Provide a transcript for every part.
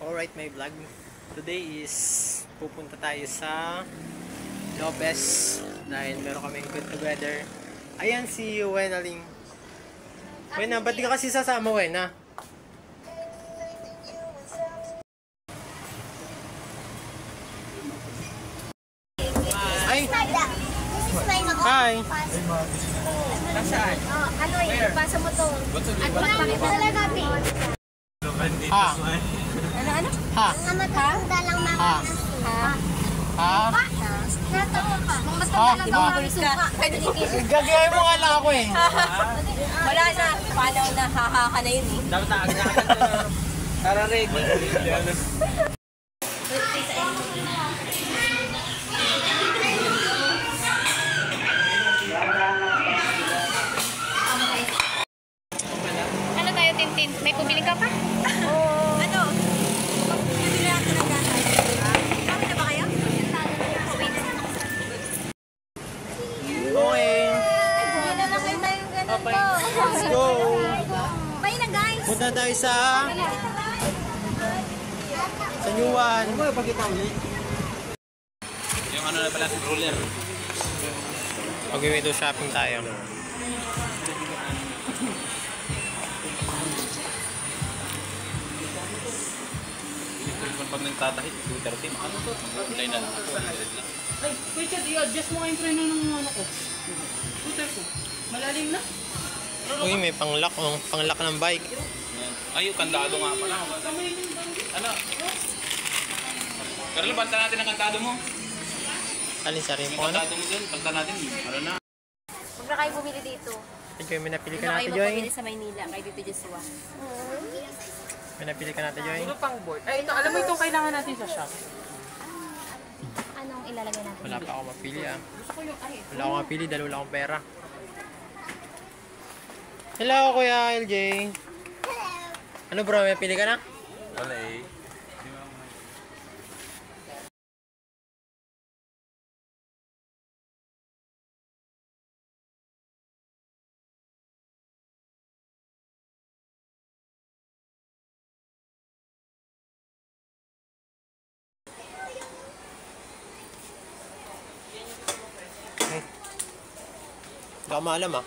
Alright, my vlog. Today is pupunta tayo sa Lopez dahil meron kaming good weather. Ayan si Wenaling. Wena, ba't di ka kasi sasama, Wena? Ay! Hi! Nasaan? Ano ipasa mo to? At magpakita talaga, Pi. Ha? Ano? Ha? Ang matanda lang mga Ha? Ha? natawa ka. Kung mas Ha? matanda lang mga suka. Gagawin mo nga lang ako eh. Wala na. Paano na haha ka na yun eh. Dapat naagnakan ko na. Para ready. Ano tayo, Tintin? May pumili ka pa? Oo. Ano? Pumili natin ng gata. Kami na ba kayo? Going. Hindi na lang kayo tayong ganito. Let's go. Bye na, guys. Punta tayo sa Nyuan. Ano ba pagkita ulit? Yung ano na pala, roller. Mag-window shopping tayo. Pag nagtatahit, 2:30. Ano to? Kulay na lang. Ay, wait, i-adjust mo nga yung preno ng ano ko. Scooter ko. Malalim na. Uy, may panglock, oh. Panglock ng bike. Ay, yung kandado nga pala. Ano? Carlo, banta natin ang kandado mo. Alin sa rin Yung po, ano? kandado mo dun, banta natin. Ano na? Huwag na kayo bumili dito. Joy, may napili ka Huwag na natin, kayo Joy. magpabili sa Maynila. Kayo dito, Joshua. May napili ka natin, Joy. Ano pang board? Ay, ito, alam mo itong kailangan natin sa shop. Anong ilalagay natin? Wala pa ako mapili, ah. Gusto ko yung, ay, Wala akong mapili dahil wala akong pera. Hello, Kuya LJ. Ano bro, may pili ka na? Wala eh. Hindi ako maalam, ah.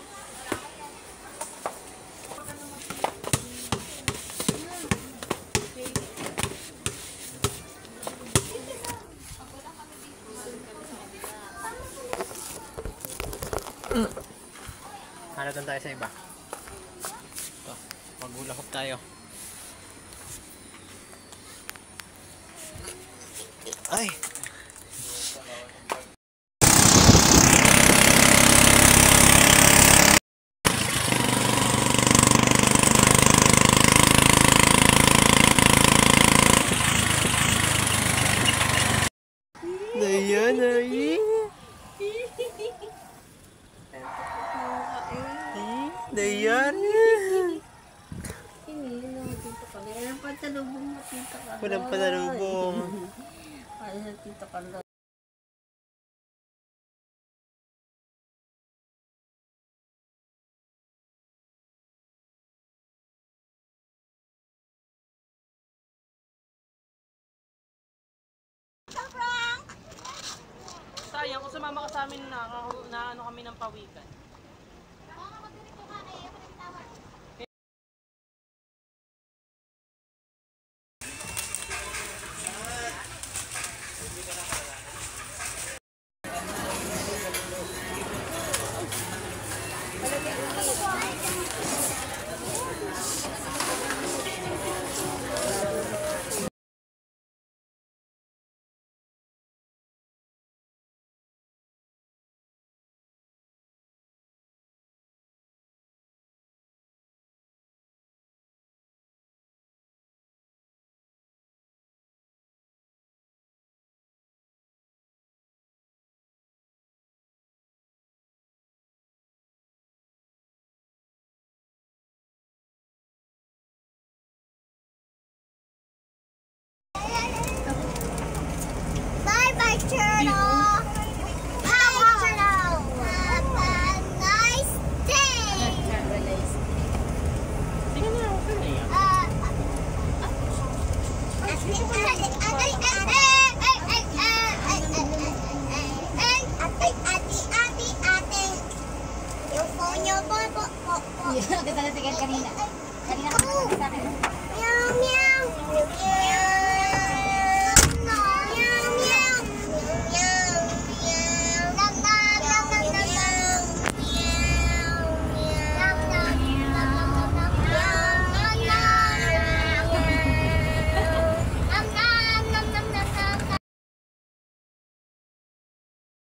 Hanatan tayo sa iba. Ito, maghulahop tayo. Ay! Ayan, ay! Dayan! Walang patalubong mo, Tita Carlo. Walang patalubong. Ay, Tita Carlo. sayang kung sumama ka sa amin na ano kami ng pawikan. Kita natigan kanina. Kanina ka sa akin. Meow, meow. Meow.